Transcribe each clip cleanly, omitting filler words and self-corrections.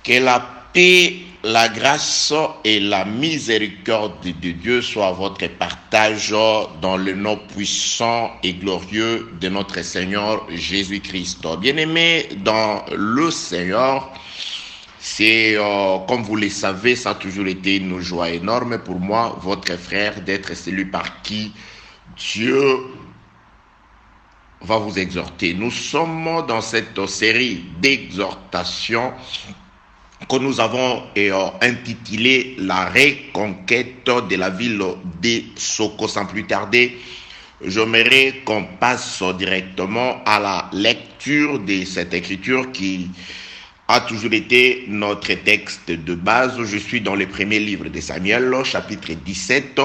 Que la paix, la grâce et la miséricorde de Dieu soient votre partage dans le nom puissant et glorieux de notre Seigneur Jésus-Christ. Bien-aimés dans le Seigneur, c'est, comme vous le savez, ça a toujours été une joie énorme pour moi, votre frère, d'être celui par qui Dieu va vous exhorter. Nous sommes dans cette série d'exhortations que nous avons intitulé la reconquête de la ville de Soko. Sans plus tarder, j'aimerais qu'on passe directement à la lecture de cette écriture qui a toujours été notre texte de base. Je suis dans le premier livre de Samuel, chapitre 17.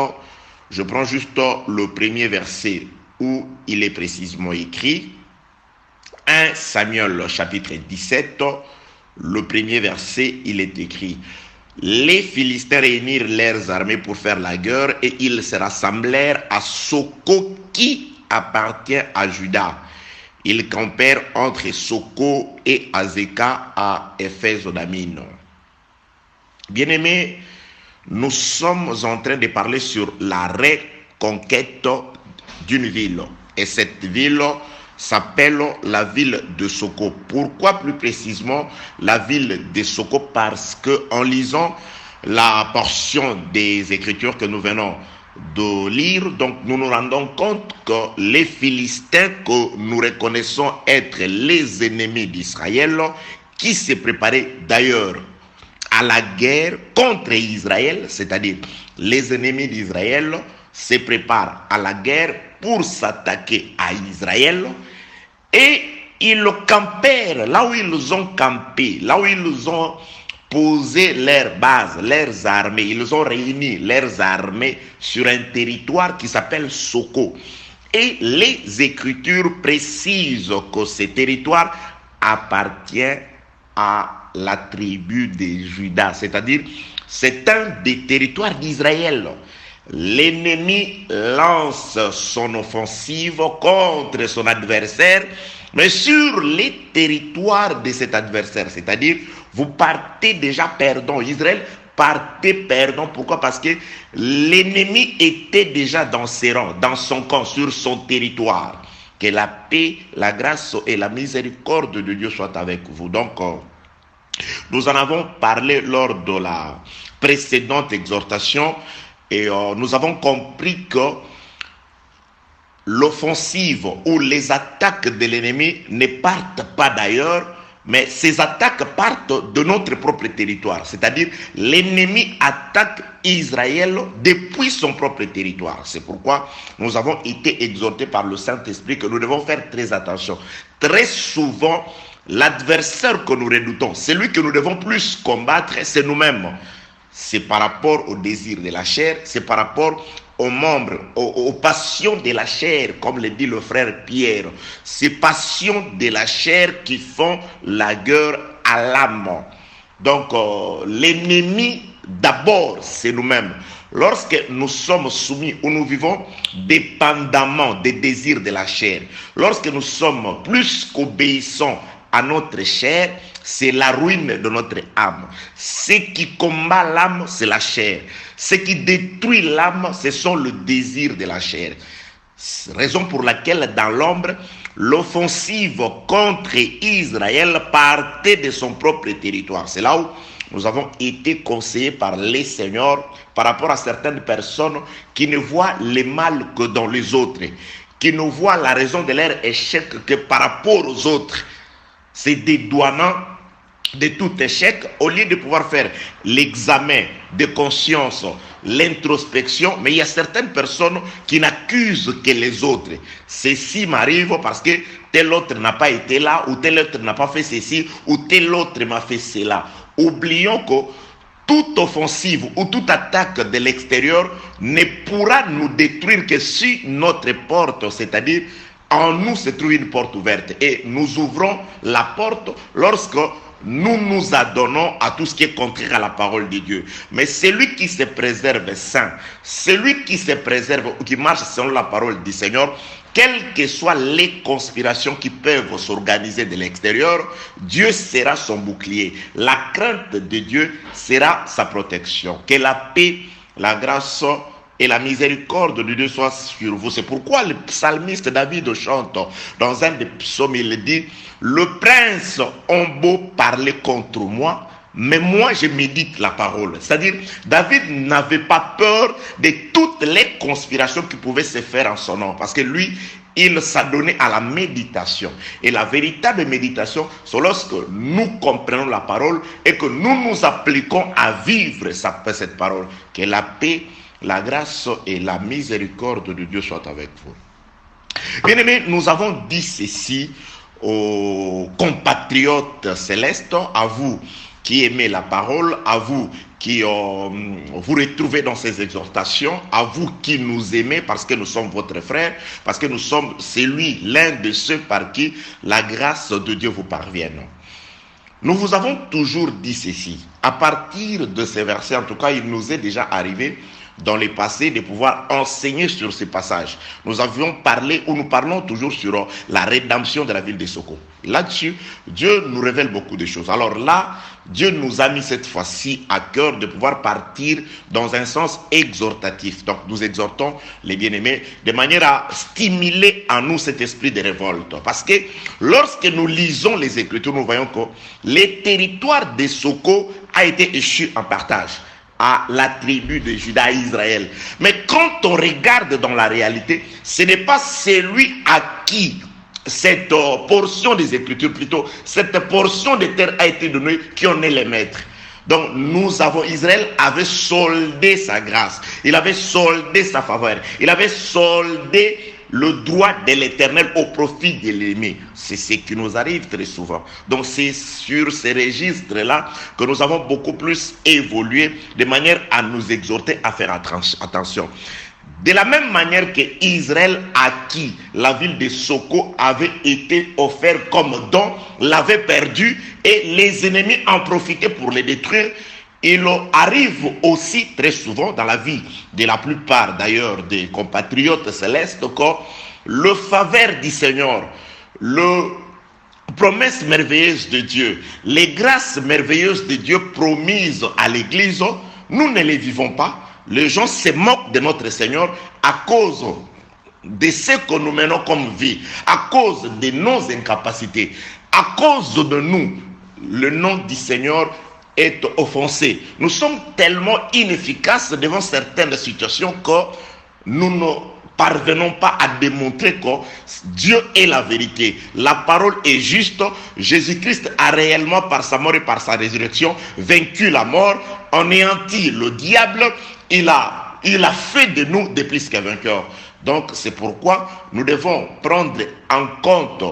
Je prends juste le premier verset où il est précisément écrit. 1 Samuel, chapitre 17. Le premier verset, il est écrit: les Philistins réunirent leurs armées pour faire la guerre et ils se rassemblèrent à Soko qui appartient à Juda. Ils campèrent entre Soko et Azeka à Éphèse-Damine. Bien-aimés, nous sommes en train de parler sur la reconquête d'une ville. Et cette ville s'appelle la ville de Soko. Pourquoi plus précisément la ville de Soko? Parce que en lisant la portion des Écritures que nous venons de lire, donc nous nous rendons compte que les Philistins que nous reconnaissons être les ennemis d'Israël, qui se préparaient d'ailleurs à la guerre contre Israël, c'est-à-dire les ennemis d'Israël se préparent à la guerre pour s'attaquer à Israël, et ils campèrent là où ils ont campé, là où ils ont posé leurs bases, leurs armées. Ils ont réuni leurs armées sur un territoire qui s'appelle Soko. Et les Écritures précisent que ce territoire appartient à la tribu de Juda, c'est-à-dire c'est un des territoires d'Israël. L'ennemi lance son offensive contre son adversaire, mais sur les territoires de cet adversaire, c'est-à-dire vous partez déjà perdant. Israël partait perdant. Pourquoi? Parce que l'ennemi était déjà dans ses rangs, dans son camp, sur son territoire. Que la paix, la grâce et la miséricorde de Dieu soient avec vous. Donc, nous en avons parlé lors de la précédente exhortation. Et nous avons compris que l'offensive ou les attaques de l'ennemi ne partent pas d'ailleurs, mais ces attaques partent de notre propre territoire. C'est-à-dire l'ennemi attaque Israël depuis son propre territoire. C'est pourquoi nous avons été exhortés par le Saint-Esprit que nous devons faire très attention. Très souvent, l'adversaire que nous redoutons, celui que nous devons plus combattre, c'est nous-mêmes. C'est par rapport au désir de la chair, c'est par rapport aux membres, aux passions de la chair, comme le dit le frère Pierre. Ces passions de la chair qui font la guerre à l'âme. Donc, l'ennemi, d'abord, c'est nous-mêmes. Lorsque nous sommes soumis ou nous vivons dépendamment des désirs de la chair, lorsque nous sommes plus qu'obéissants à notre chair, c'est la ruine de notre âme. Ce qui combat l'âme, c'est la chair. Ce qui détruit l'âme, ce sont les désirs de la chair. Raison pour laquelle, dans l'ombre, l'offensive contre Israël partait de son propre territoire. C'est là où nous avons été conseillés par les seigneurs par rapport à certaines personnes qui ne voient le mal que dans les autres, qui ne voient la raison de leur échec que par rapport aux autres. C'est dédouanant de tout échec, au lieu de pouvoir faire l'examen de conscience, l'introspection, mais il y a certaines personnes qui n'accusent que les autres. Ceci m'arrive parce que tel autre n'a pas été là, ou tel autre n'a pas fait ceci, ou tel autre m'a fait cela. Oublions que toute offensive ou toute attaque de l'extérieur ne pourra nous détruire que si notre porte, c'est-à-dire en nous se trouve une porte ouverte. Et nous ouvrons la porte lorsque nous nous adonnons à tout ce qui est contraire à la parole de Dieu. Mais celui qui se préserve saint, celui qui se préserve ou qui marche selon la parole du Seigneur, quelles que soient les conspirations qui peuvent s'organiser de l'extérieur, Dieu sera son bouclier. La crainte de Dieu sera sa protection. Que la paix, la grâce et la miséricorde de Dieu soient sur vous. C'est pourquoi le psalmiste David chante dans un des psaumes, il dit, le prince ont beau parler contre moi, mais moi je médite la parole. C'est-à-dire, David n'avait pas peur de toutes les conspirations qui pouvaient se faire en son nom, parce que lui, il s'adonnait à la méditation. Et la véritable méditation, c'est lorsque nous comprenons la parole et que nous nous appliquons à vivre cette parole. Que la paix, la grâce et la miséricorde de Dieu soient avec vous. Bien-aimés, nous avons dit ceci aux compatriotes célestes, à vous qui aimez la parole, à vous qui vous retrouvez dans ces exhortations, à vous qui nous aimez parce que nous sommes votre frère, parce que nous sommes l'un de ceux par qui la grâce de Dieu vous parvienne. Nous vous avons toujours dit ceci. À partir de ces versets, en tout cas, il nous est déjà arrivé dans le passé de pouvoir enseigner sur ces passages. Nous avions parlé, ou nous parlons toujours sur la rédemption de la ville de Soko. Là-dessus, Dieu nous révèle beaucoup de choses. Alors là, Dieu nous a mis cette fois-ci à cœur de pouvoir partir dans un sens exhortatif. Donc nous exhortons les bien-aimés de manière à stimuler en nous cet esprit de révolte. Parce que lorsque nous lisons les Écritures, nous voyons que le territoire de Soko a été échu en partage à la tribu de Juda, Israël. Mais quand on regarde dans la réalité, ce n'est pas celui à qui cette portion des Écritures, plutôt cette portion de terre a été donnée, qui en est les maîtres. Donc Israël avait soldé sa grâce, il avait soldé sa faveur, il avait soldé le droit de l'Éternel au profit de l'ennemi. C'est ce qui nous arrive très souvent. Donc c'est sur ces registres-là que nous avons beaucoup plus évolué de manière à nous exhorter à faire attention. De la même manière que Israël, à qui la ville de Soko avait été offerte comme don, l'avait perdu et les ennemis en profitaient pour les détruire. Il arrive aussi très souvent dans la vie de la plupart d'ailleurs des compatriotes célestes que le faveur du Seigneur, le promesse merveilleuse de Dieu, les grâces merveilleuses de Dieu promises à l'Église, nous ne les vivons pas. Les gens se moquent de notre Seigneur à cause de ce que nous menons comme vie, à cause de nos incapacités, à cause de nous. Le nom du Seigneur est offensé. Nous sommes tellement inefficaces devant certaines situations que nous ne parvenons pas à démontrer que Dieu est la vérité. La parole est juste. Jésus-Christ a réellement, par sa mort et par sa résurrection, vaincu la mort, anéanti le diable. Il a fait de nous des plus que vainqueurs. Donc c'est pourquoi nous devons prendre en compte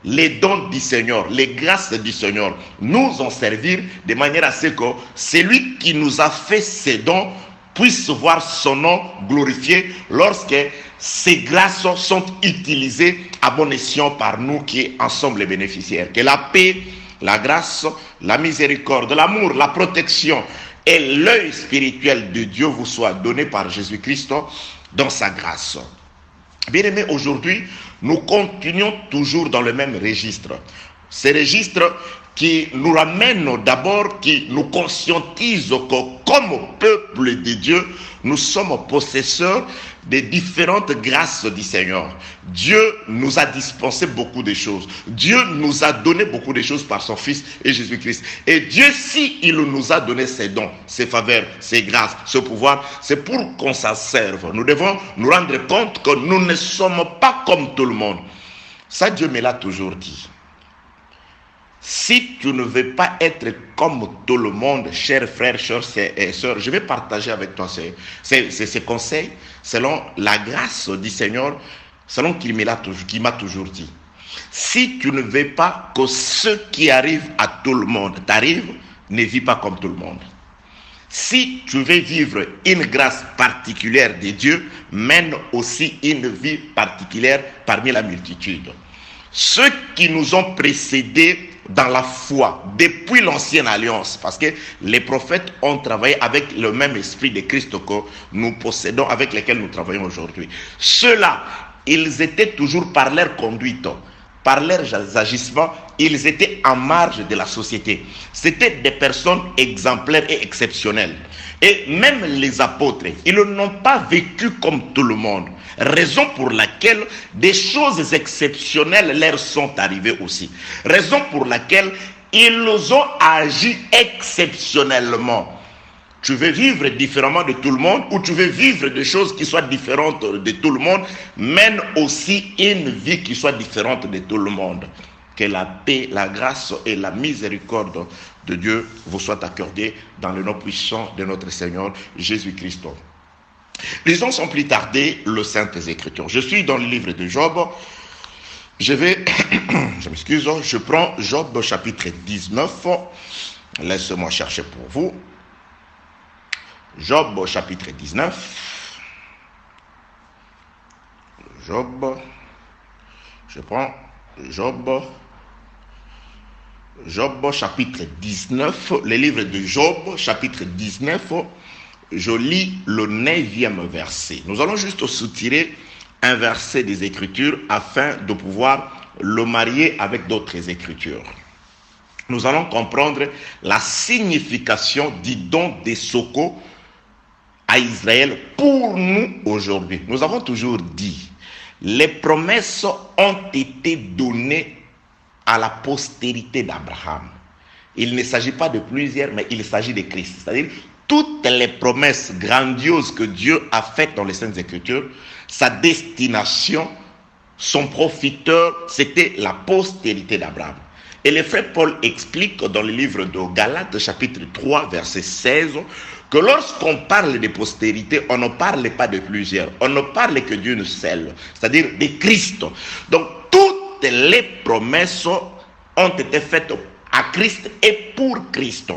les dons du Seigneur, les grâces du Seigneur, nous en servir de manière à ce que celui qui nous a fait ces dons puisse voir son nom glorifié lorsque ces grâces sont utilisées à bon escient par nous qui en sommes les bénéficiaires. Que la paix, la grâce, la miséricorde, l'amour, la protection et l'œil spirituel de Dieu vous soient donnés par Jésus-Christ dans sa grâce. Bien-aimés, aujourd'hui, nous continuons toujours dans le même registre. Ce registre qui nous ramène d'abord, qui nous conscientise que comme peuple de Dieu, nous sommes possesseurs des différentes grâces du Seigneur. Dieu nous a dispensé beaucoup de choses. Dieu nous a donné beaucoup de choses par son Fils et Jésus-Christ. Et Dieu, si il nous a donné ses dons, ses faveurs, ses grâces, ce pouvoir, c'est pour qu'on s'en serve. Nous devons nous rendre compte que nous ne sommes pas comme tout le monde. Ça, Dieu me l'a toujours dit. Si tu ne veux pas être comme tout le monde, chers frères, chères sœurs, je vais partager avec toi ces conseils selon la grâce du Seigneur, selon qu'il m'a toujours dit. Si tu ne veux pas que ce qui arrive à tout le monde t'arrive, ne vis pas comme tout le monde. Si tu veux vivre une grâce particulière de Dieu, mène aussi une vie particulière parmi la multitude. Ceux qui nous ont précédés dans la foi, depuis l'ancienne alliance, parce que les prophètes ont travaillé avec le même esprit de Christ que nous possédons, avec lequel nous travaillons aujourd'hui. Ceux-là, ils étaient toujours par leur conduite, par leurs agissements, ils étaient en marge de la société. C'était des personnes exemplaires et exceptionnelles. Et même les apôtres, ils n'ont pas vécu comme tout le monde. Raison pour laquelle des choses exceptionnelles leur sont arrivées aussi. Raison pour laquelle ils ont agi exceptionnellement. Tu veux vivre différemment de tout le monde ou tu veux vivre des choses qui soient différentes de tout le monde, mène aussi une vie qui soit différente de tout le monde. Que la paix, la grâce et la miséricorde de Dieu vous soient accordées dans le nom puissant de notre Seigneur Jésus-Christ. Lisons sans plus tarder le Saintes Écritures. Je suis dans le livre de Job. Je prends Job chapitre 19. Laissez-moi chercher pour vous. Job chapitre 19. Je prends Job chapitre 19, le livre de Job chapitre 19, je lis le 9e verset. Nous allons juste soutirer un verset des Écritures afin de pouvoir le marier avec d'autres Écritures. Nous allons comprendre la signification du don des Soko à Israël pour nous aujourd'hui. Nous avons toujours dit, les promesses ont été données à la postérité d'Abraham. Il ne s'agit pas de plusieurs, mais il s'agit de Christ. C'est-à-dire, toutes les promesses grandioses que Dieu a faites dans les Saintes Écritures, sa destination, son profiteur, c'était la postérité d'Abraham. Et le frère Paul explique dans le livre de Galates, chapitre 3, verset 16, que lorsqu'on parle de postérité, on ne parle pas de plusieurs. On ne parle que d'une seule, c'est-à-dire de Christ. Donc, toutes les promesses ont été faites à Christ et pour Christ.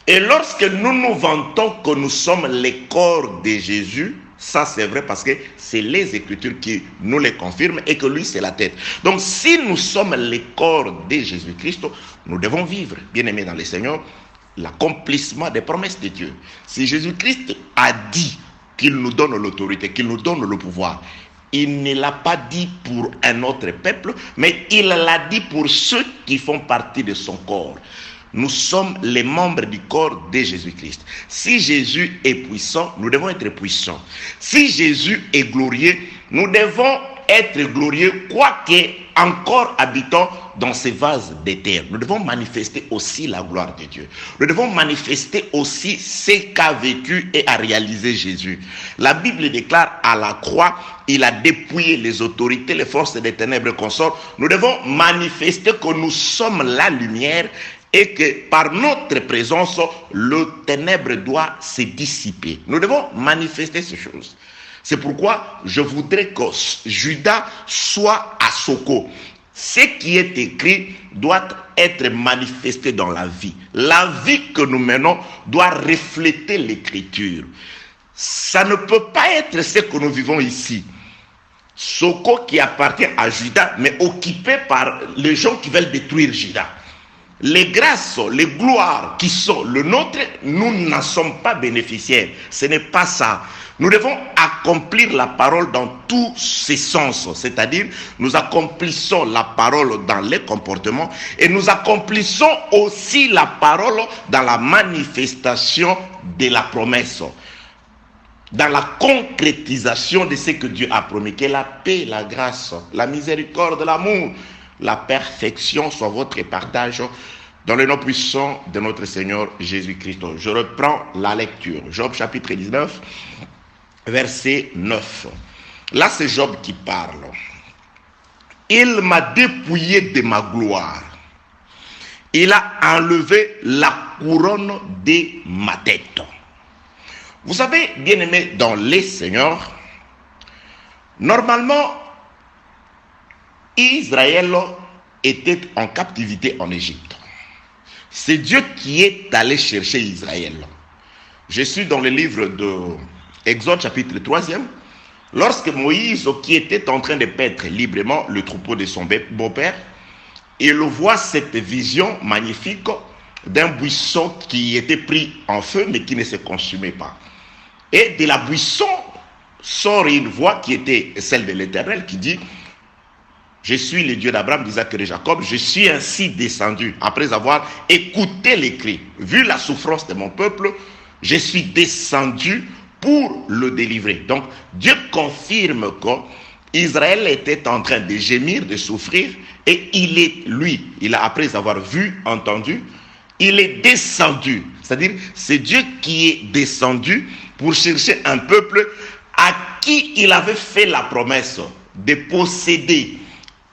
Et lorsque nous nous vantons que nous sommes les corps de Jésus, ça c'est vrai parce que c'est les Écritures qui nous les confirment et que lui c'est la tête. Donc si nous sommes les corps de Jésus-Christ, nous devons vivre, bien aimés dans le Seigneur, l'accomplissement des promesses de Dieu. Si Jésus-Christ a dit qu'il nous donne l'autorité, qu'il nous donne le pouvoir, il ne l'a pas dit pour un autre peuple, mais il l'a dit pour ceux qui font partie de son corps. Nous sommes les membres du corps de Jésus-Christ. Si Jésus est puissant, nous devons être puissants. Si Jésus est glorieux, nous devons être glorieux, quoique encore habitants dans ces vases de terre. Nous devons manifester aussi la gloire de Dieu. Nous devons manifester aussi ce qu'a vécu et a réalisé Jésus. La Bible déclare à la croix, il a dépouillé les autorités, les forces des ténèbres consorts. Nous devons manifester que nous sommes la lumière et que par notre présence, le ténèbre doit se dissiper. Nous devons manifester ces choses. C'est pourquoi je voudrais que Judas soit à Soko. Ce qui est écrit doit être manifesté dans la vie. La vie que nous menons doit refléter l'écriture. Ça ne peut pas être ce que nous vivons ici. Soko qui appartient à Judas, mais occupé par les gens qui veulent détruire Judas. Les grâces, les gloires qui sont le nôtre, nous n'en sommes pas bénéficiaires. Ce n'est pas ça. Nous devons accomplir la parole dans tous ses sens. C'est-à-dire, nous accomplissons la parole dans les comportements et nous accomplissons aussi la parole dans la manifestation de la promesse. Dans la concrétisation de ce que Dieu a promis. Que la paix, la grâce, la miséricorde, l'amour, la perfection soit votre partage dans le nom puissant de notre Seigneur Jésus-Christ. Je reprends la lecture. Job chapitre 19, verset 9. Là, c'est Job qui parle. Il m'a dépouillé de ma gloire. Il a enlevé la couronne de ma tête. Vous savez, bien-aimés dans les Seigneurs, normalement, Israël était en captivité en Égypte. C'est Dieu qui est allé chercher Israël. Je suis dans le livre de Exode chapitre 3e. Lorsque Moïse, qui était en train de paître librement le troupeau de son beau-père, il voit cette vision magnifique d'un buisson qui était pris en feu mais qui ne se consumait pas. Et de la buisson sort une voix qui était celle de l'Éternel qui dit: je suis le Dieu d'Abraham, d'Isaac et de Jacob, je suis ainsi descendu. Après avoir écouté les cris, vu la souffrance de mon peuple, je suis descendu pour le délivrer. Donc Dieu confirme qu'Israël était en train de gémir, de souffrir, et après avoir vu, entendu, il est descendu. C'est-à-dire, c'est Dieu qui est descendu pour chercher un peuple à qui il avait fait la promesse de posséder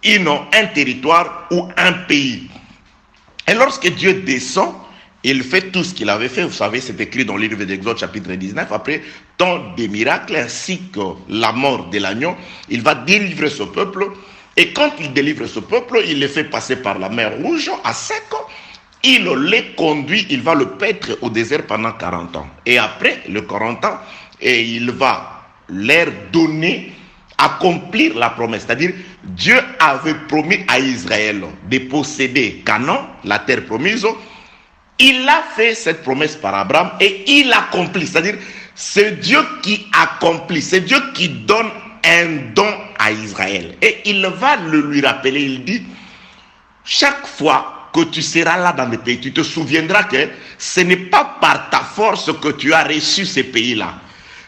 un territoire ou un pays. Et lorsque Dieu descend, il fait tout ce qu'il avait fait. Vous savez, c'est écrit dans le livre d'Exode chapitre 19. Après tant de miracles ainsi que la mort de l'agneau, il va délivrer ce peuple. Et quand il délivre ce peuple, il le fait passer par la mer Rouge à sec. Il les conduit, il va le paître au désert pendant 40 ans. Et après le 40 ans, et il va leur donner, accomplir la promesse. C'est-à-dire, Dieu avait promis à Israël de posséder Canaan, la terre promise. Il a fait cette promesse par Abraham et il accomplit. C'est-à-dire, c'est Dieu qui accomplit, c'est Dieu qui donne un don à Israël. Et il va le lui rappeler, il dit: chaque fois que tu seras là dans le pays, tu te souviendras que ce n'est pas par ta force que tu as reçu ces pays-là.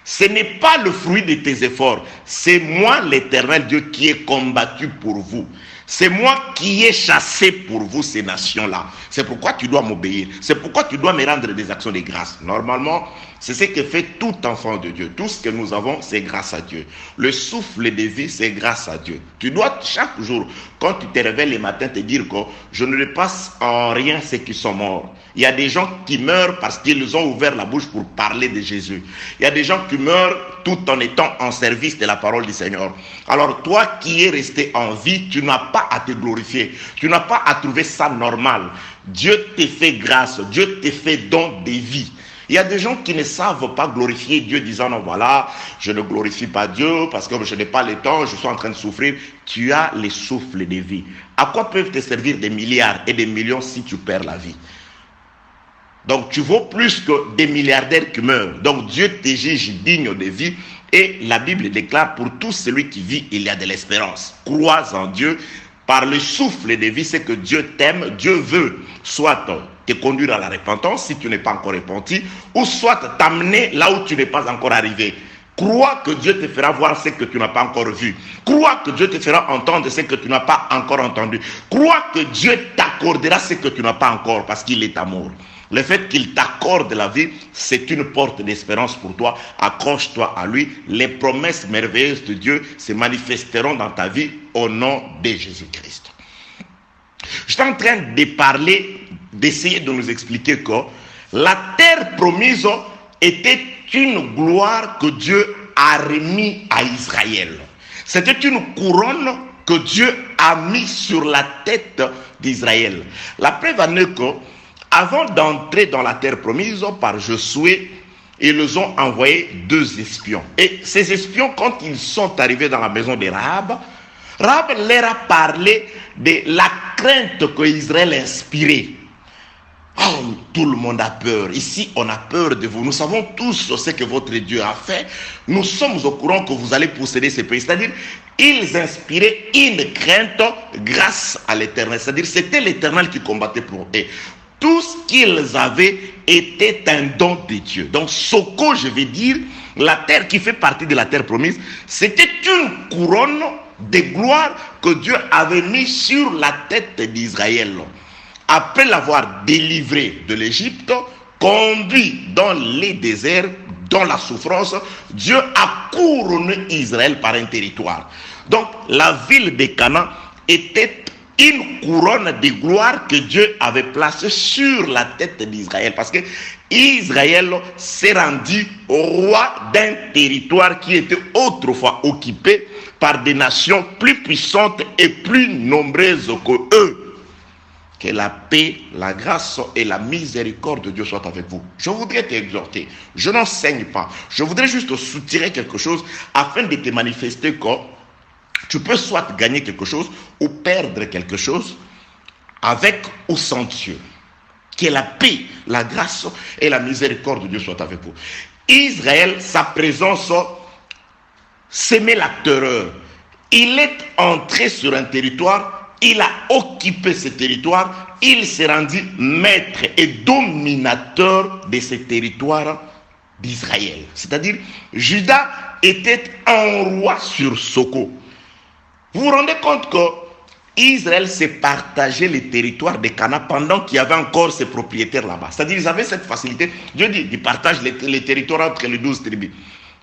Ce n'est pas le fruit de tes efforts. C'est moi, l'Éternel Dieu, qui ai combattu pour vous. C'est moi qui ai chassé pour vous ces nations-là. C'est pourquoi tu dois m'obéir. C'est pourquoi tu dois me rendre des actions de grâce. Normalement, c'est ce que fait tout enfant de Dieu. Tout ce que nous avons, c'est grâce à Dieu. Le souffle de vie, c'est grâce à Dieu. Tu dois chaque jour, quand tu te réveilles le matin, te dire que je ne dépasse en rien ceux qui sont morts. Il y a des gens qui meurent parce qu'ils ont ouvert la bouche pour parler de Jésus. Il y a des gens qui meurent tout en étant en service de la parole du Seigneur. Alors toi qui es resté en vie, tu n'as pas à te glorifier. Tu n'as pas à trouver ça normal. Dieu te fait grâce. Dieu te fait don de vie. Il y a des gens qui ne savent pas glorifier Dieu, disant: non, voilà, je ne glorifie pas Dieu parce que je n'ai pas le temps, je suis en train de souffrir. Tu as le souffle de vie. À quoi peuvent te servir des milliards et des millions si tu perds la vie? Donc tu vaux plus que des milliardaires qui meurent. Donc Dieu te juge digne de vie. Et la Bible déclare: pour tout celui qui vit, il y a de l'espérance. Crois en Dieu. Par le souffle de vie, c'est que Dieu t'aime. Dieu veut soit te conduire à la repentance si tu n'es pas encore repenti, ou soit t'amener là où tu n'es pas encore arrivé. Crois que Dieu te fera voir ce que tu n'as pas encore vu. Crois que Dieu te fera entendre ce que tu n'as pas encore entendu. Crois que Dieu t'accordera ce que tu n'as pas encore, parce qu'il est amour. Le fait qu'il t'accorde la vie, c'est une porte d'espérance pour toi. Accroche-toi à lui. Les promesses merveilleuses de Dieu se manifesteront dans ta vie au nom de Jésus-Christ. Je suis en train de parler, d'essayer de nous expliquer que la terre promise était une gloire que Dieu a remis à Israël. C'était une couronne que Dieu a mis sur la tête d'Israël. La preuve en est que avant d'entrer dans la terre promise par Josué, ils ont envoyé 2 espions. Et ces espions, quand ils sont arrivés dans la maison de Rahab, Rahab leur a parlé de la crainte que Israël inspirait. Oh, tout le monde a peur. Ici, on a peur de vous. Nous savons tous ce que votre Dieu a fait. Nous sommes au courant que vous allez posséder ces pays. C'est-à-dire, ils inspiraient une crainte grâce à l'Éternel. C'est-à-dire, c'était l'Éternel qui combattait pour eux. Tout ce qu'ils avaient était un don de Dieu. Donc, Soko, je vais dire, la terre qui fait partie de la terre promise, c'était une couronne de gloire que Dieu avait mis sur la tête d'Israël. Après l'avoir délivré de l'Égypte, conduit dans les déserts, dans la souffrance, Dieu a couronné Israël par un territoire. Donc, la ville de Canaan était une couronne de gloire que Dieu avait placée sur la tête d'Israël. Parce que Israël s'est rendu roi d'un territoire qui était autrefois occupé par des nations plus puissantes et plus nombreuses que eux. Que la paix, la grâce et la miséricorde de Dieu soient avec vous. Je voudrais t'exhorter. Je n'enseigne pas. Je voudrais juste soutirer quelque chose afin de te manifester que tu peux soit gagner quelque chose ou perdre quelque chose avec ou sans Dieu. Que la paix, la grâce et la miséricorde de Dieu soient avec vous. Israël, sa présence semé la terreur. Il est entré sur un territoire, il a occupé ce territoire, il s'est rendu maître et dominateur de ce territoire d'Israël. C'est-à-dire, Juda était un roi sur Soko. Vous vous rendez compte que Israël s'est partagé les territoires de Canaan pendant qu'il y avait encore ses propriétaires là-bas. C'est-à-dire ils avaient cette facilité. Dieu dit, il partage les territoires entre les 12 tribus.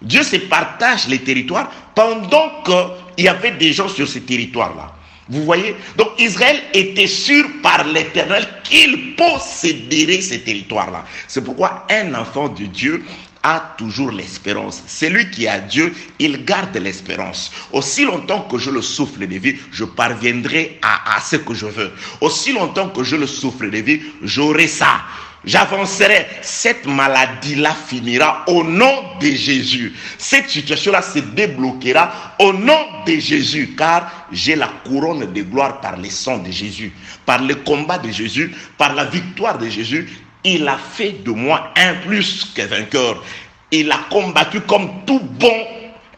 Dieu se partage les territoires pendant qu'il y avait des gens sur ces territoires-là. Vous voyez? Donc Israël était sûr par l'Éternel qu'il posséderait ces territoires-là. C'est pourquoi un enfant de Dieu a toujours l'espérance. Celui qui a Dieu, il garde l'espérance. Aussi longtemps que je le souffle de vie, je parviendrai à ce que je veux. Aussi longtemps que je le souffle de vie, j'aurai ça. J'avancerai. Cette maladie-là finira au nom de Jésus. Cette situation-là se débloquera au nom de Jésus, car j'ai la couronne de gloire par le sang de Jésus, par le combat de Jésus, par la victoire de Jésus. Il a fait de moi un plus que vainqueur. Il a combattu comme tout bon,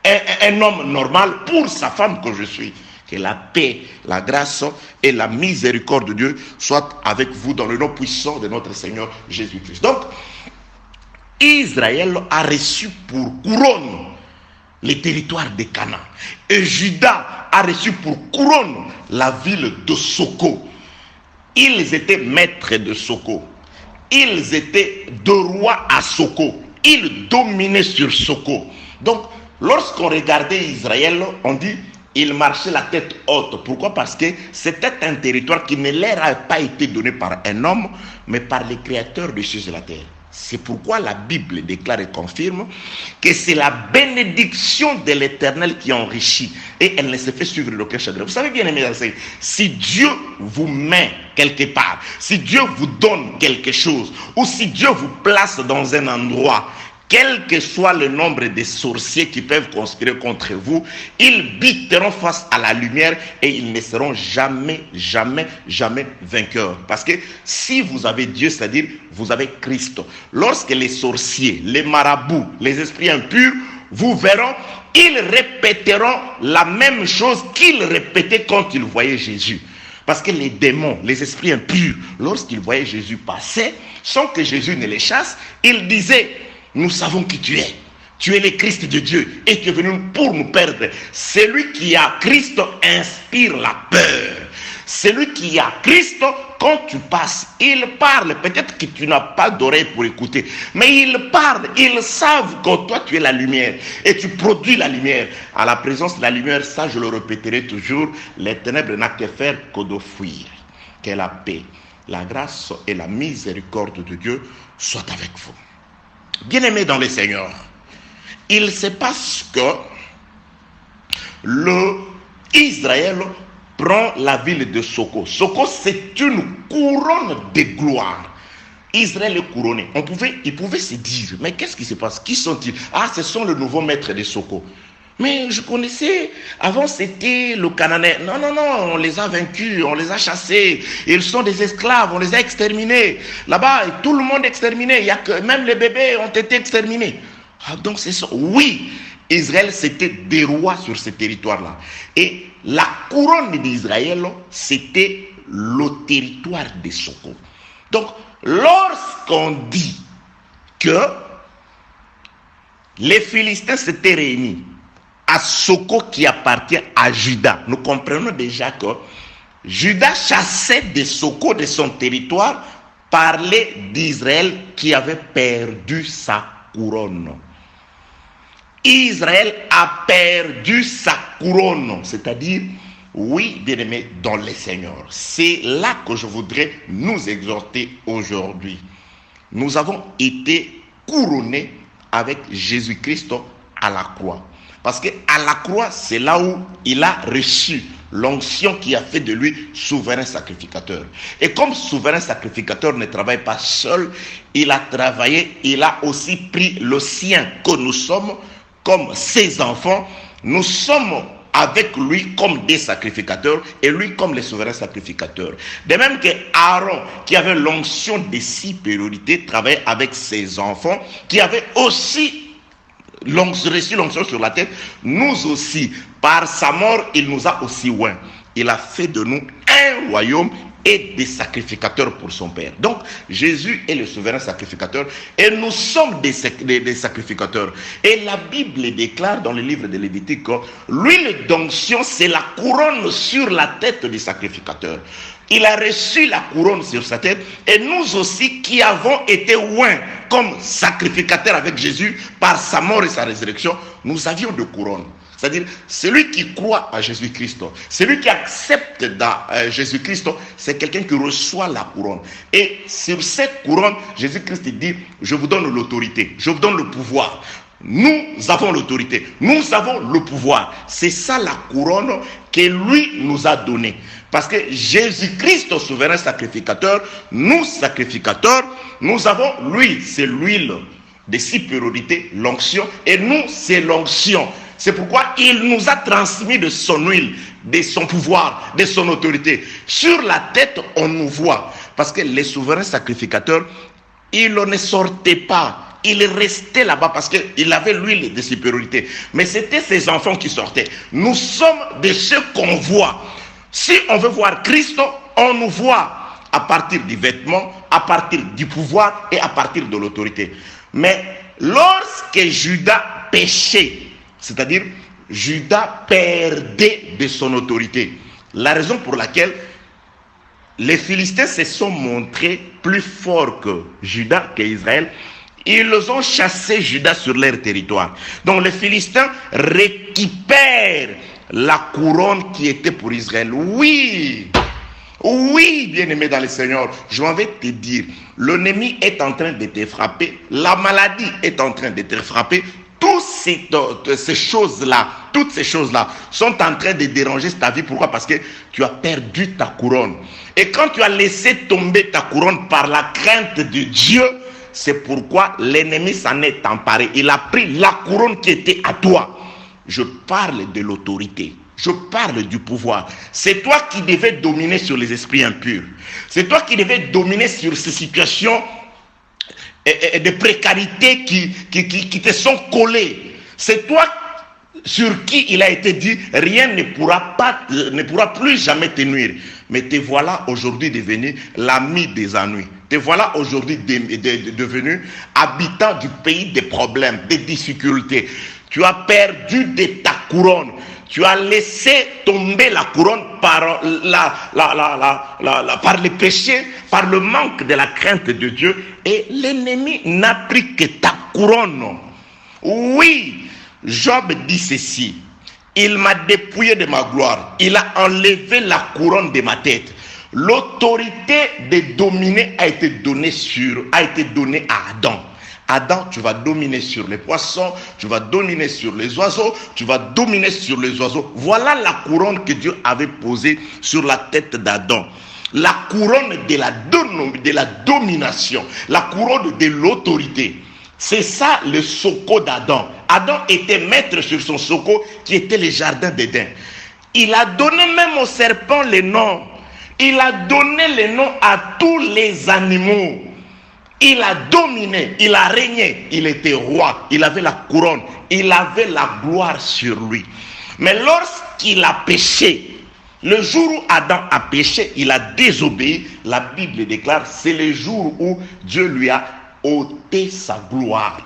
un homme normal pour sa femme que je suis. Que la paix, la grâce et la miséricorde de Dieu soient avec vous dans le nom puissant de notre Seigneur Jésus-Christ. Donc, Israël a reçu pour couronne les territoires de Canaan. Et Juda a reçu pour couronne la ville de Soko. Ils étaient maîtres de Soko. Ils étaient deux rois à Soko. Ils dominaient sur Soko. Donc, lorsqu'on regardait Israël, on dit, il marchait la tête haute. Pourquoi? Parce que c'était un territoire qui ne leur a pas été donné par un homme, mais par le Créateur des cieux et de la terre. C'est pourquoi la Bible déclare et confirme que c'est la bénédiction de l'Éternel qui enrichit et elle ne se fait suivre d'aucun chagrin. Vous savez bien, aimés, si Dieu vous met quelque part, si Dieu vous donne quelque chose, ou si Dieu vous place dans un endroit, quel que soit le nombre de sorciers qui peuvent conspirer contre vous, ils butteront face à la lumière et ils ne seront jamais, jamais, jamais vainqueurs. Parce que si vous avez Dieu, c'est-à-dire vous avez Christ. Lorsque les sorciers, les marabouts, les esprits impurs vous verront, ils répéteront la même chose qu'ils répétaient quand ils voyaient Jésus. Parce que les démons, les esprits impurs, lorsqu'ils voyaient Jésus passer, sans que Jésus ne les chasse, ils disaient: nous savons qui tu es. Tu es le Christ de Dieu et tu es venu pour nous perdre. Celui qui a Christ inspire la peur. Celui qui a Christ, quand tu passes, il parle. Peut-être que tu n'as pas d'oreille pour écouter, mais il parle. Ils savent que toi tu es la lumière et tu produis la lumière. À la présence de la lumière, ça je le répéterai toujours, les ténèbres n'ont que faire que de fuir. Que la paix, la grâce et la miséricorde de Dieu soient avec vous. Bien-aimés dans le Seigneur, il se passe que Israël prend la ville de Soko. Soko, c'est une couronne de gloire. Israël est couronné. Il pouvait se dire, mais qu'est-ce qui se passe? Qui sont-ils? Ah, ce sont les nouveaux maîtres de Soko. Mais je connaissais, avant c'était le Canaanais. Non, on les a vaincus, on les a chassés. Ils sont des esclaves, on les a exterminés. Là-bas, tout le monde est exterminé. Il y a que même les bébés ont été exterminés. Ah, donc c'est ça. Oui, Israël, c'était des rois sur ce territoire-là. Et la couronne d'Israël, c'était le territoire de Soko. Donc, lorsqu'on dit que les Philistins s'étaient réunis à Soko qui appartient à Juda, nous comprenons déjà que Juda chassait de Soko, de son territoire, parlait d'Israël qui avait perdu sa couronne. Israël a perdu sa couronne, c'est-à-dire, oui, bien-aimés dans le Seigneur. C'est là que je voudrais nous exhorter aujourd'hui. Nous avons été couronnés avec Jésus-Christ à la croix. Parce qu'à la croix, c'est là où il a reçu l'onction qui a fait de lui souverain sacrificateur. Et comme souverain sacrificateur ne travaille pas seul, il a travaillé, il a aussi pris le sien que nous sommes comme ses enfants. Nous sommes avec lui comme des sacrificateurs et lui comme les souverains sacrificateurs. De même que Aaron, qui avait l'onction de supériorité, travaillait avec ses enfants, qui avaient aussi reçu l'onction sur la tête, nous aussi, par sa mort, il nous a aussi oints. Il a fait de nous un royaume et des sacrificateurs pour son Père. Donc, Jésus est le souverain sacrificateur et nous sommes des sacrificateurs. Et la Bible déclare dans le livre de Lévitique que l'huile d'onction, c'est la couronne sur la tête du sacrificateur. Il a reçu la couronne sur sa tête et nous aussi qui avons été oints comme sacrificateurs avec Jésus par sa mort et sa résurrection, nous avions de couronnes. C'est-à-dire, celui qui croit à Jésus-Christ, celui qui accepte Jésus-Christ, c'est quelqu'un qui reçoit la couronne. Et sur cette couronne, Jésus-Christ dit, je vous donne l'autorité, je vous donne le pouvoir. Nous avons l'autorité, nous avons le pouvoir. C'est ça la couronne que lui nous a donnée. Parce que Jésus-Christ, souverain sacrificateur, nous sacrificateurs, nous avons lui, c'est l'huile de supériorité, l'onction, et nous, c'est l'onction. C'est pourquoi il nous a transmis de son huile, de son pouvoir, de son autorité. Sur la tête, on nous voit. Parce que les souverains sacrificateurs, ils ne sortaient pas. Ils restaient là-bas parce qu'il avait l'huile de supériorité. Mais c'était ses enfants qui sortaient. Nous sommes de ceux qu'on voit. Si on veut voir Christ, on nous voit à partir du vêtement, à partir du pouvoir et à partir de l'autorité. Mais lorsque Judas péchait, c'est-à-dire Judas perdait de son autorité. La raison pour laquelle les Philistins se sont montrés plus forts que Judas, qu'Israël, ils ont chassé Judas sur leur territoire. Donc les Philistins récupèrent la couronne qui était pour Israël. Oui, bien-aimé dans le Seigneur, je m'en vais te dire, l'ennemi est en train de te frapper, la maladie est en train de te frapper. Toutes ces choses-là sont en train de déranger ta vie. Pourquoi? Parce que tu as perdu ta couronne. Et quand tu as laissé tomber ta couronne par la crainte de Dieu, c'est pourquoi l'ennemi s'en est emparé. Il a pris la couronne qui était à toi. Je parle de l'autorité. Je parle du pouvoir. C'est toi qui devais dominer sur les esprits impurs. C'est toi qui devais dominer sur ces situations de précarité qui te sont collées. C'est toi sur qui il a été dit rien ne pourra plus jamais te nuire. Mais te voilà aujourd'hui devenu l'ami des ennuis. Te voilà aujourd'hui devenu habitant du pays des problèmes, des difficultés. Tu as perdu de ta couronne. Tu as laissé tomber la couronne par par le péché, par le manque de la crainte de Dieu. Et l'ennemi n'a pris que ta couronne. Oui, Job dit ceci. Il m'a dépouillé de ma gloire. Il a enlevé la couronne de ma tête. L'autorité de dominer a été donnée à Adam. Adam, tu vas dominer sur les poissons, tu vas dominer sur les oiseaux, tu vas dominer sur les oiseaux. Voilà la couronne que Dieu avait posée sur la tête d'Adam. La couronne de la domination, la couronne de l'autorité. C'est ça le soco d'Adam. Adam était maître sur son soco qui était le jardin d'Éden. Il a donné même au serpent les noms. Il a donné les noms à tous les animaux. Il a dominé, il a régné, il était roi, il avait la couronne, il avait la gloire sur lui. Mais lorsqu'il a péché, le jour où Adam a péché, il a désobéi, la Bible déclare, c'est le jour où Dieu lui a ôté sa gloire.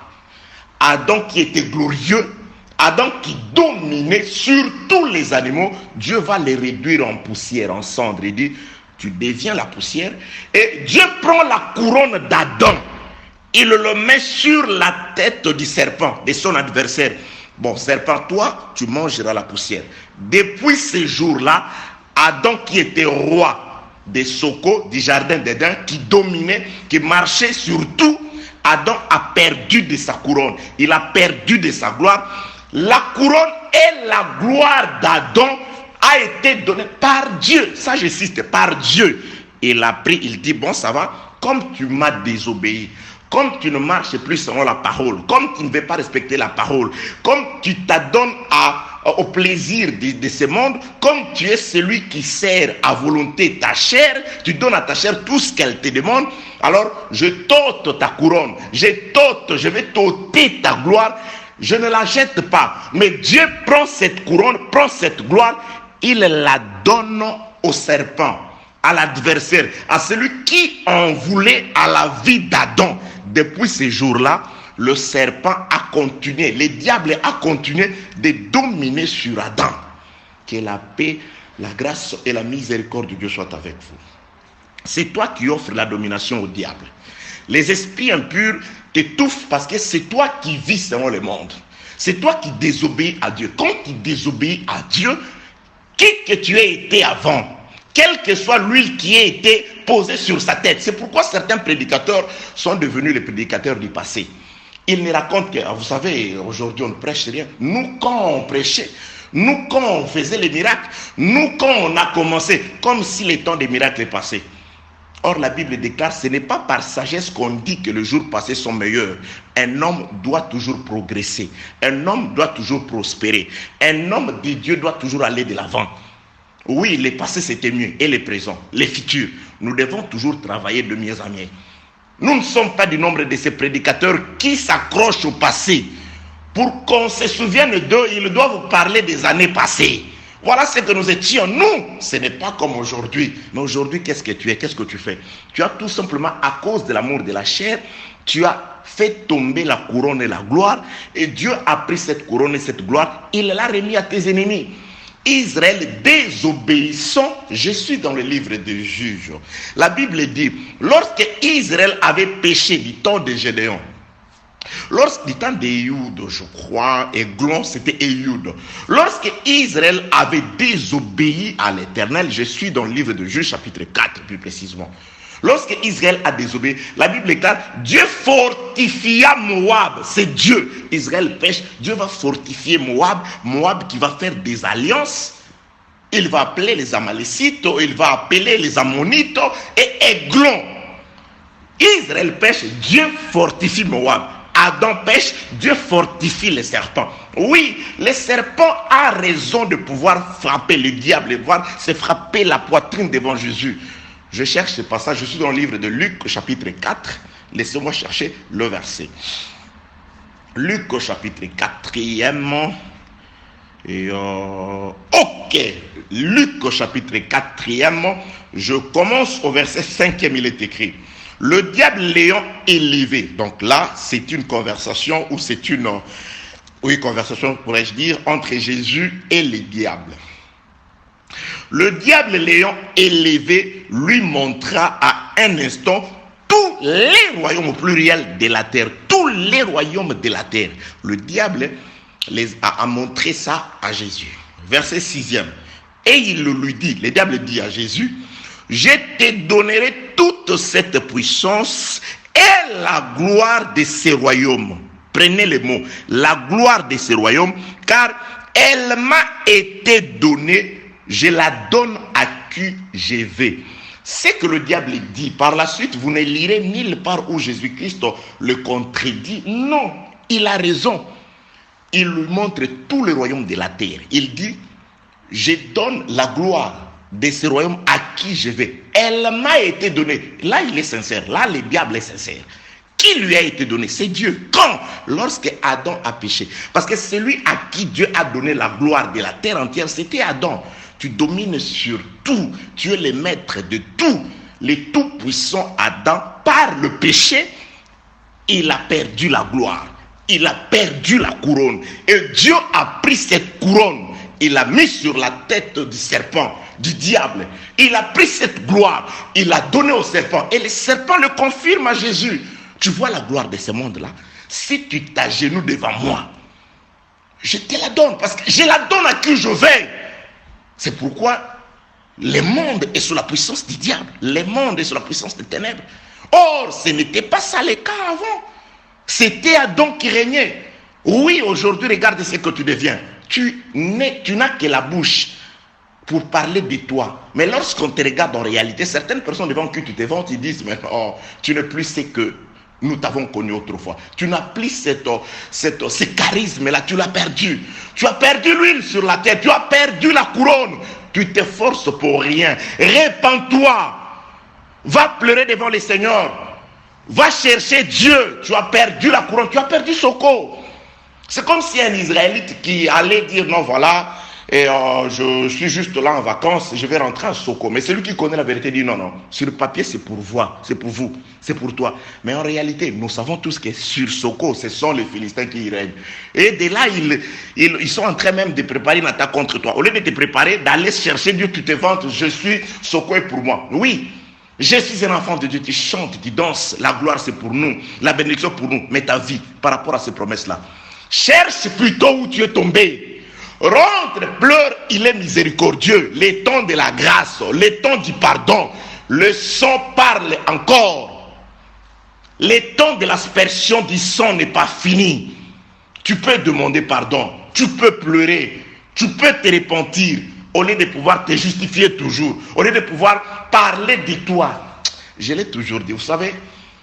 Adam qui était glorieux, Adam qui dominait sur tous les animaux, Dieu va les réduire en poussière, en cendre. Il dit, tu deviens la poussière. Et Dieu prend la couronne d'Adam. Il le met sur la tête du serpent, de son adversaire. Bon, serpent, toi, tu mangeras la poussière. Depuis ce jour-là, Adam qui était roi des socos, du jardin d'Éden, qui dominait, qui marchait sur tout, Adam a perdu de sa couronne. Il a perdu de sa gloire. La couronne et la gloire d'Adam a été donné par Dieu. Ça, j'insiste, par Dieu. Il a pris, il dit, bon, ça va, comme tu m'as désobéi, comme tu ne marches plus selon la parole, comme tu ne veux pas respecter la parole, comme tu t'adonnes au plaisir de ce monde, comme tu es celui qui sert à volonté ta chair, tu donnes à ta chair tout ce qu'elle te demande, alors je t'ôte ta couronne, je vais t'ôter ta gloire. Je ne la jette pas. Mais Dieu prend cette couronne, prend cette gloire, il la donne au serpent, à l'adversaire, à celui qui en voulait à la vie d'Adam. Depuis ces jours-là, le serpent a continué, le diable a continué de dominer sur Adam. Que la paix, la grâce et la miséricorde de Dieu soient avec vous. C'est toi qui offres la domination au diable. Les esprits impurs t'étouffent parce que c'est toi qui vis selon le monde. C'est toi qui désobéis à Dieu. Quand tu désobéis à Dieu, qui que tu aies été avant, quelle que soit l'huile qui ait été posée sur sa tête. C'est pourquoi certains prédicateurs sont devenus les prédicateurs du passé. Ils ne racontent que, vous savez, aujourd'hui on ne prêche rien. Nous, quand on prêchait, nous, quand on faisait les miracles, nous, quand on a commencé, comme si le temps des miracles est passé. Or, la Bible déclare, ce n'est pas par sagesse qu'on dit que les jours passés sont meilleurs. Un homme doit toujours progresser. Un homme doit toujours prospérer. Un homme de Dieu doit toujours aller de l'avant. Oui, les passés c'était mieux. Et les présents, les futurs. Nous devons toujours travailler de mieux en mieux. Nous ne sommes pas du nombre de ces prédicateurs qui s'accrochent au passé. Pour qu'on se souvienne d'eux, ils doivent parler des années passées. Voilà ce que nous étions. Nous, ce n'est pas comme aujourd'hui. Mais aujourd'hui, qu'est-ce que tu es? Qu'est-ce que tu fais? Tu as tout simplement, à cause de l'amour de la chair, tu as fait tomber la couronne et la gloire. Et Dieu a pris cette couronne et cette gloire. Il l'a remis à tes ennemis. Israël désobéissant, je suis dans le livre des Juges. La Bible dit, lorsque Israël avait péché du temps de Gédéon, du temps d'Éhoud, je crois, Églon, c'était Éhoud. Lorsque Israël avait désobéi à l'Éternel, je suis dans le livre de Juges, chapitre 4, plus précisément. Lorsque Israël a désobéi, la Bible déclare, Dieu fortifia Moab. C'est Dieu. Israël pêche, Dieu va fortifier Moab. Moab qui va faire des alliances. Il va appeler les Amalécites, il va appeler les Ammonites et Églon. Israël pêche, Dieu fortifie Moab. Adam pêche, Dieu fortifie les serpents. Oui, le serpent a raison de pouvoir frapper le diable et voir se frapper la poitrine devant Jésus. Je cherche ce passage, je suis dans le livre de Luc, chapitre 4. Laissez-moi chercher le verset. Luc, chapitre 4e. Ok, Luc, chapitre 4e. Je commence au verset 5e, il est écrit. Le diable l'ayant élevé. Donc là, c'est une conversation, ou c'est une... Oui, conversation, pourrais-je dire, entre Jésus et le diable. Le diable l'ayant élevé, lui montra à un instant tous les royaumes au pluriel de la terre. Tous les royaumes de la terre. Le diable a montré ça à Jésus. Verset 6e. Et il lui dit, le diable dit à Jésus, je te donnerai toute cette puissance et la gloire de ces royaumes. Prenez le mot, la gloire de ces royaumes, car elle m'a été donnée, je la donne à qui je veux. C'est que le diable dit. Par la suite, vous ne lirez nulle part où Jésus-Christ le contredit. Non, il a raison. Il lui montre tous les royaumes de la terre. Il dit, je donne la gloire de ce royaume à qui je veux. Elle m'a été donnée. Là, il est sincère. Là, le diable est sincère. Qui lui a été donné? C'est Dieu. Quand? Lorsque Adam a péché. Parce que celui à qui Dieu a donné la gloire de la terre entière, c'était Adam. Tu domines sur tout. Tu es le maître de tout. Le tout-puissant Adam, par le péché, il a perdu la gloire. Il a perdu la couronne. Et Dieu a pris cette couronne. Il l'a mis sur la tête du serpent, du diable. Il a pris cette gloire. Il l'a donnée au serpent. Et le serpent le confirme à Jésus. Tu vois la gloire de ce monde-là? Si tu t'agenouilles devant moi, je te la donne. Parce que je la donne à qui je veux. C'est pourquoi le monde est sous la puissance du diable. Le monde est sous la puissance des ténèbres. Or, ce n'était pas ça le cas avant. C'était Adam qui régnait. Oui, aujourd'hui, regarde ce que tu deviens. Tu n'as que la bouche pour parler de toi. Mais lorsqu'on te regarde en réalité, certaines personnes devant qui tu te vends, ils disent, mais oh, tu n'es plus ce que nous t'avons connu autrefois. Tu n'as plus ce charisme-là, tu l'as perdu. Tu as perdu l'huile sur la tête, tu as perdu la couronne. Tu t'efforces pour rien. Répands-toi. Va pleurer devant le Seigneur. Va chercher Dieu. Tu as perdu la couronne, tu as perdu son corps. C'est comme si un Israélite qui allait dire non, voilà, et je suis juste là en vacances, je vais rentrer à Soko. Mais celui qui connaît la vérité dit non, non, sur le papier c'est pour vous, c'est pour vous, c'est pour toi. Mais en réalité, nous savons tous que sur Soko, ce sont les Philistins qui y règnent. Et de là, ils sont en train même de préparer une attaque contre toi. Au lieu de te préparer, d'aller chercher Dieu, tu te vantes, je suis Soko est pour moi. Oui, je suis un enfant de Dieu, tu chantes, tu danses, la gloire c'est pour nous, la bénédiction pour nous, mais ta vie par rapport à ces promesses-là. Cherche plutôt où tu es tombé. Rentre, pleure, il est miséricordieux. Les temps de la grâce, les temps du pardon. Le sang parle encore. Les temps de l'aspersion du sang n'est pas fini. Tu peux demander pardon, tu peux pleurer, tu peux te repentir. Au lieu de pouvoir te justifier toujours, au lieu de pouvoir parler de toi. Je l'ai toujours dit, vous savez,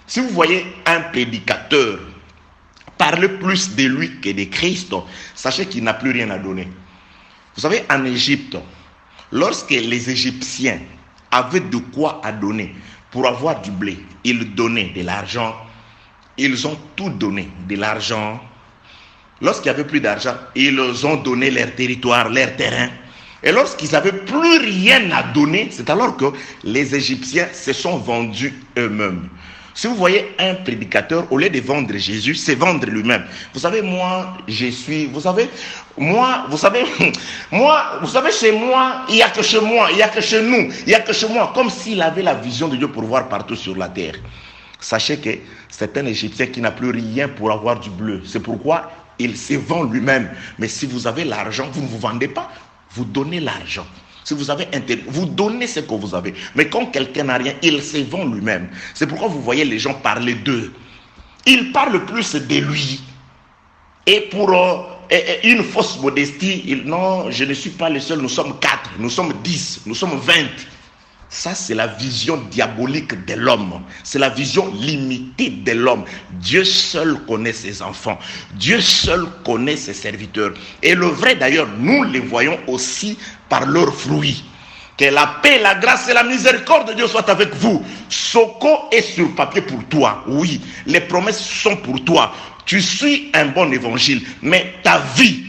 si vous voyez un prédicateur parler plus de lui que de Christ, sachez qu'il n'a plus rien à donner. Vous savez, en Égypte, lorsque les Égyptiens avaient de quoi à donner pour avoir du blé, ils donnaient de l'argent, ils ont tout donné, de l'argent. Lorsqu'il n'y avait plus d'argent, ils ont donné leur territoire, leur terrain. Et lorsqu'ils n'avaient plus rien à donner, c'est alors que les Égyptiens se sont vendus eux-mêmes. Si vous voyez un prédicateur, au lieu de vendre Jésus, c'est vendre lui-même. Vous savez, moi, je suis, vous savez, chez moi, il n'y a que chez moi, il n'y a que chez nous, il n'y a que chez moi, comme s'il avait la vision de Dieu pour voir partout sur la terre. Sachez que c'est un Égyptien qui n'a plus rien pour avoir du bleu. C'est pourquoi il se vend lui-même. Mais si vous avez l'argent, vous ne vous vendez pas, vous donnez l'argent. Si vous avez intérêt, vous donnez ce que vous avez. Mais quand quelqu'un n'a rien, il se vend lui-même. C'est pourquoi vous voyez les gens parler d'eux. Ils parlent plus de lui. Et pour une fausse modestie, non, je ne suis pas le seul, nous sommes 4, nous sommes 10, nous sommes 20. Ça, c'est la vision diabolique de l'homme. C'est la vision limitée de l'homme. Dieu seul connaît ses enfants. Dieu seul connaît ses serviteurs. Et le vrai, d'ailleurs, nous les voyons aussi par leurs fruits. Que la paix, la grâce et la miséricorde de Dieu soient avec vous. Soko est sur papier pour toi. Oui, les promesses sont pour toi. Tu suis un bon évangile. Mais ta vie,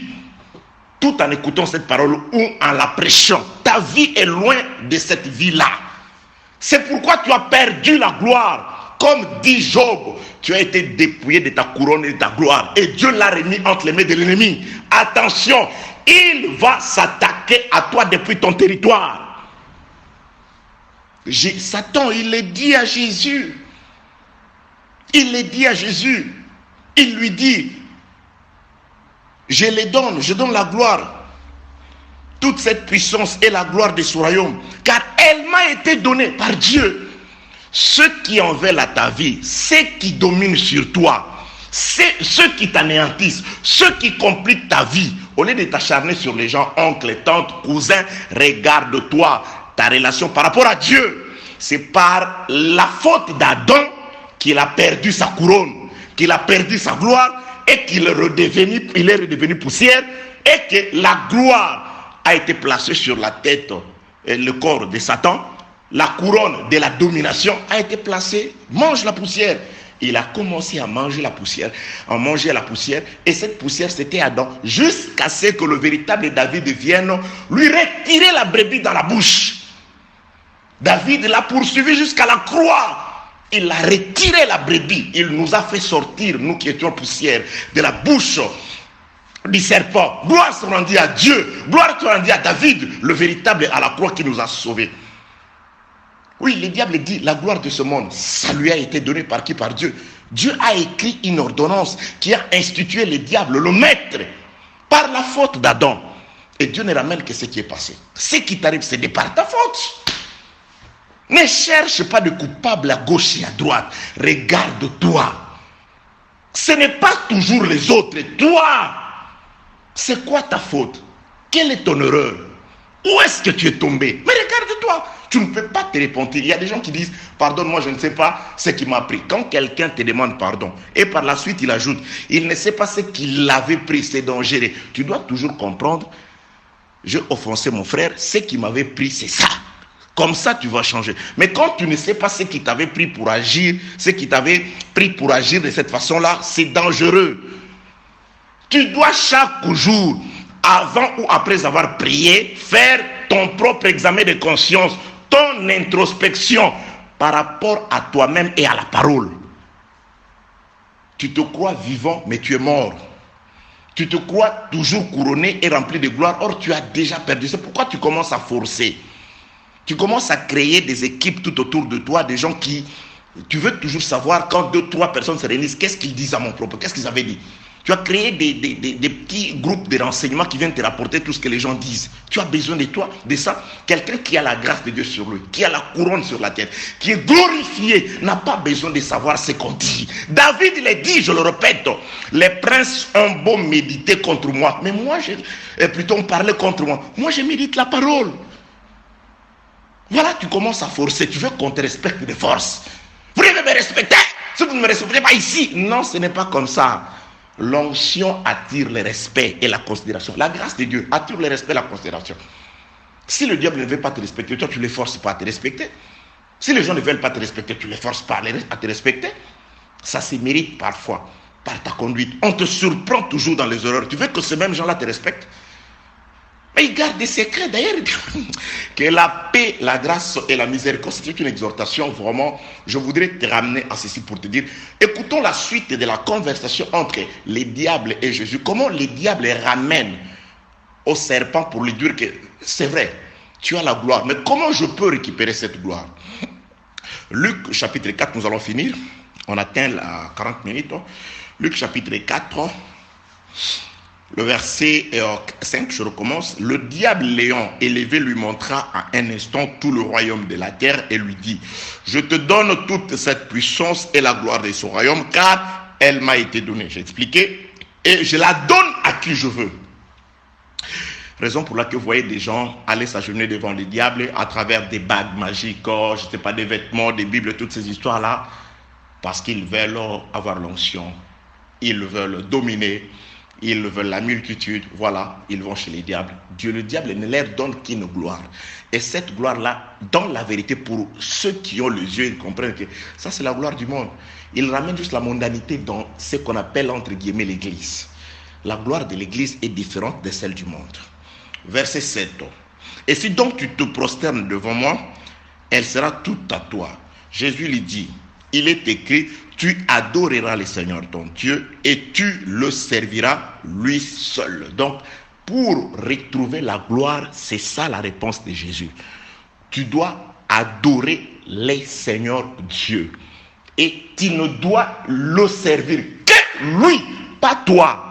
tout en écoutant cette parole ou en la prêchant, ta vie est loin de cette vie-là. C'est pourquoi tu as perdu la gloire. Comme dit Job, tu as été dépouillé de ta couronne et de ta gloire. Et Dieu l'a remis entre les mains de l'ennemi. Attention, il va s'attaquer à toi depuis ton territoire. Satan, il le dit à Jésus. Il le dit à Jésus. Il lui dit, je donne la gloire. Toute cette puissance et la gloire de ce royaume, car elle m'a été donnée par Dieu. Ceux qui en veulent à ta vie, ceux qui dominent sur toi, ceux qui t'anéantissent, ceux qui compliquent ta vie, au lieu de t'acharner sur les gens, oncles, tantes, cousins, regarde-toi, ta relation par rapport à Dieu. C'est par la faute d'Adam qu'il a perdu sa couronne, qu'il a perdu sa gloire et qu'il est redevenu poussière et que la gloire a été placée sur la tête et le corps de Satan. La couronne de la domination a été placée. Mange la poussière. Il a commencé à manger la poussière, et cette poussière c'était Adam, jusqu'à ce que le véritable David vienne lui retirer la brebis dans la bouche. David l'a poursuivi jusqu'à la croix. Il a retiré la brebis. Il nous a fait sortir, nous qui étions poussière, de la bouche du serpent. Gloire soit rendue à Dieu. Gloire soit rendue à David, le véritable à la croix qui nous a sauvés. Oui, le diable dit, la gloire de ce monde, ça lui a été donné par qui? Par Dieu. Dieu a écrit une ordonnance qui a institué le diable, le maître, par la faute d'Adam. Et Dieu ne ramène que ce qui est passé. Ce qui t'arrive, c'est de par ta faute. Ne cherche pas de coupable à gauche et à droite. Regarde-toi. Ce n'est pas toujours les autres. Toi, c'est quoi ta faute? Quelle est ton erreur? Où est-ce que tu es tombé? Mais regarde-toi. Tu ne peux pas te repentir. Il y a des gens qui disent, pardonne-moi, je ne sais pas ce qui m'a pris. Quand quelqu'un te demande pardon, et par la suite il ajoute, il ne sait pas ce qu'il avait pris, c'est dangereux. Tu dois toujours comprendre, j'ai offensé mon frère, ce qui m'avait pris, c'est ça. Comme ça, tu vas changer. Mais quand tu ne sais pas ce qui t'avait pris pour agir, ce qui t'avait pris pour agir de cette façon-là, c'est dangereux. Tu dois chaque jour, avant ou après avoir prié, faire ton propre examen de conscience, ton introspection par rapport à toi-même et à la parole. Tu te crois vivant, mais tu es mort. Tu te crois toujours couronné et rempli de gloire, or tu as déjà perdu. C'est pourquoi tu commences à forcer. Tu commences à créer des équipes tout autour de toi, des gens qui... Tu veux toujours savoir quand 2-3 personnes se réunissent, qu'est-ce qu'ils disent à mon propos, qu'est-ce qu'ils avaient dit. Tu as créé des petits groupes de renseignements qui viennent te rapporter tout ce que les gens disent. Tu as besoin de toi, de ça. Quelqu'un qui a la grâce de Dieu sur lui, qui a la couronne sur la tête, qui est glorifié, n'a pas besoin de savoir ce qu'on dit. David l'a dit, je le répète, les princes ont beau méditer contre moi, mais moi, plutôt on parlait contre moi. Moi, je médite la parole. Voilà, tu commences à forcer, tu veux qu'on te respecte de force. Vous devez me respecter. Si vous ne me respectez pas ici, non, ce n'est pas comme ça. L'onction attire le respect et la considération. La grâce de Dieu attire le respect et la considération. Si le diable ne veut pas te respecter, toi, tu ne les forces pas à te respecter. Si les gens ne veulent pas te respecter, tu ne les forces pas à te respecter. Ça se mérite parfois par ta conduite. On te surprend toujours dans les erreurs. Tu veux que ces mêmes gens-là te respectent? Mais ils gardent des secrets. D'ailleurs, que la paix, la grâce et la miséricorde, c'est une exhortation. Vraiment, je voudrais te ramener à ceci pour te dire, écoutons la suite de la conversation entre les diables et Jésus. Comment les diables ramènent au serpent pour lui dire que c'est vrai, tu as la gloire, mais comment je peux récupérer cette gloire? Luc chapitre 4, nous allons finir. On atteint la 40 minutes. Luc chapitre 4, le verset 5, je recommence. Le diable l'ayant élevé lui montra à un instant tout le royaume de la terre et lui dit, je te donne toute cette puissance et la gloire de son royaume, car elle m'a été donnée. J'ai expliqué. Et je la donne à qui je veux. Raison pour laquelle vous voyez des gens aller s'agenouiller devant le diable à travers des bagues magiques, je ne sais pas, des vêtements, des bibles, toutes ces histoires-là, parce qu'ils veulent avoir l'onction, ils veulent dominer, ils veulent la multitude, voilà, ils vont chez les diables. Dieu, le diable ne leur donne qu'une gloire. Et cette gloire-là, dans la vérité, pour ceux qui ont les yeux, ils comprennent que ça c'est la gloire du monde. Il ramène juste la mondanité dans ce qu'on appelle entre guillemets l'église. La gloire de l'église est différente de celle du monde. Verset 7. Et si donc tu te prosternes devant moi, elle sera toute à toi. Jésus lui dit, il est écrit, tu adoreras le Seigneur ton Dieu et tu le serviras lui seul. Donc, pour retrouver la gloire, c'est ça la réponse de Jésus. Tu dois adorer le Seigneur Dieu. Et tu ne dois le servir que lui, pas toi.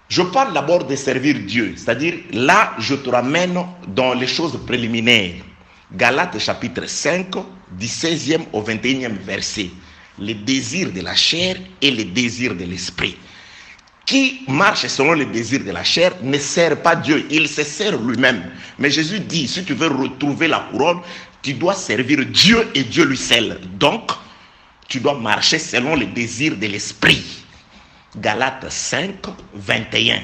Je parle d'abord de servir Dieu, c'est-à-dire là, je te ramène dans les choses préliminaires. Galates chapitre 5, du 16e au 21e verset. Les désirs de la chair et les désirs de l'esprit. Qui marche selon les désirs de la chair ne sert pas Dieu, il se sert lui-même. Mais Jésus dit, si tu veux retrouver la couronne, tu dois servir Dieu et Dieu lui seul. Donc, tu dois marcher selon les désirs de l'esprit. Galates 5, 21.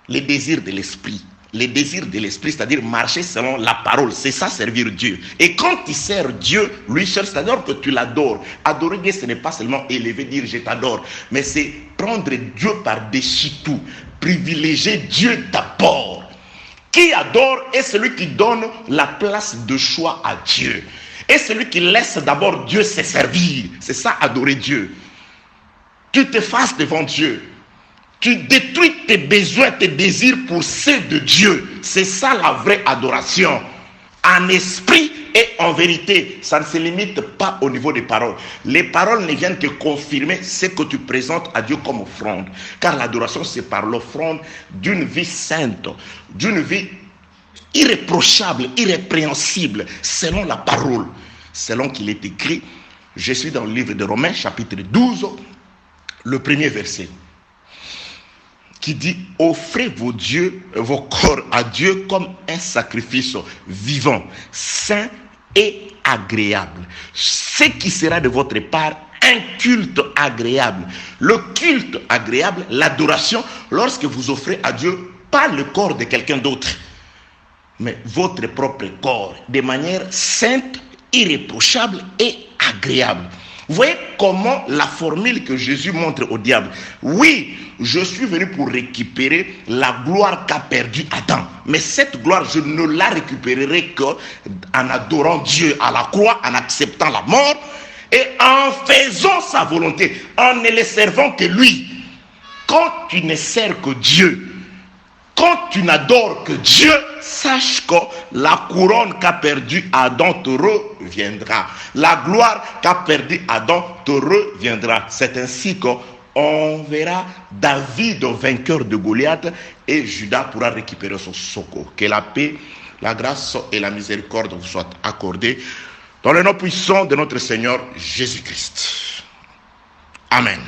Les désirs de l'esprit. Les désirs de l'esprit, c'est-à-dire marcher selon la parole. C'est ça, servir Dieu. Et quand tu sers Dieu, lui seul, c'est-à-dire que tu l'adores. Adorer Dieu, ce n'est pas seulement élever, dire je t'adore. Mais c'est prendre Dieu par-dessus tout. Privilégier Dieu d'abord. Qui adore est celui qui donne la place de choix à Dieu. Et celui qui laisse d'abord Dieu se servir. C'est ça, adorer Dieu. Tu t'effaces devant Dieu. Tu détruis tes besoins, tes désirs pour ceux de Dieu. C'est ça la vraie adoration. En esprit et en vérité. Ça ne se limite pas au niveau des paroles. Les paroles ne viennent que confirmer ce que tu présentes à Dieu comme offrande. Car l'adoration, c'est par l'offrande d'une vie sainte, d'une vie irréprochable, irrépréhensible, selon la parole. Selon qu'il est écrit, je suis dans le livre de Romains, chapitre 12, le premier verset, qui dit, offrez vos corps à Dieu comme un sacrifice vivant, saint et agréable. Ce qui sera de votre part un culte agréable. Le culte agréable, l'adoration, lorsque vous offrez à Dieu, pas le corps de quelqu'un d'autre, mais votre propre corps, de manière sainte, irréprochable et agréable. Vous voyez comment la formule que Jésus montre au diable. Oui, je suis venu pour récupérer la gloire qu'a perdue Adam. Mais cette gloire, je ne la récupérerai qu'en adorant Dieu à la croix, en acceptant la mort et en faisant sa volonté, en ne le servant que lui. Quand tu ne sers que Dieu, quand tu n'adores que Dieu, sache que la couronne qu'a perdu Adam te reviendra. La gloire qu'a perdu Adam te reviendra. C'est ainsi qu'on verra David vainqueur de Goliath et Judas pourra récupérer son secours. Que la paix, la grâce et la miséricorde vous soient accordées dans le nom puissant de notre Seigneur Jésus-Christ. Amen.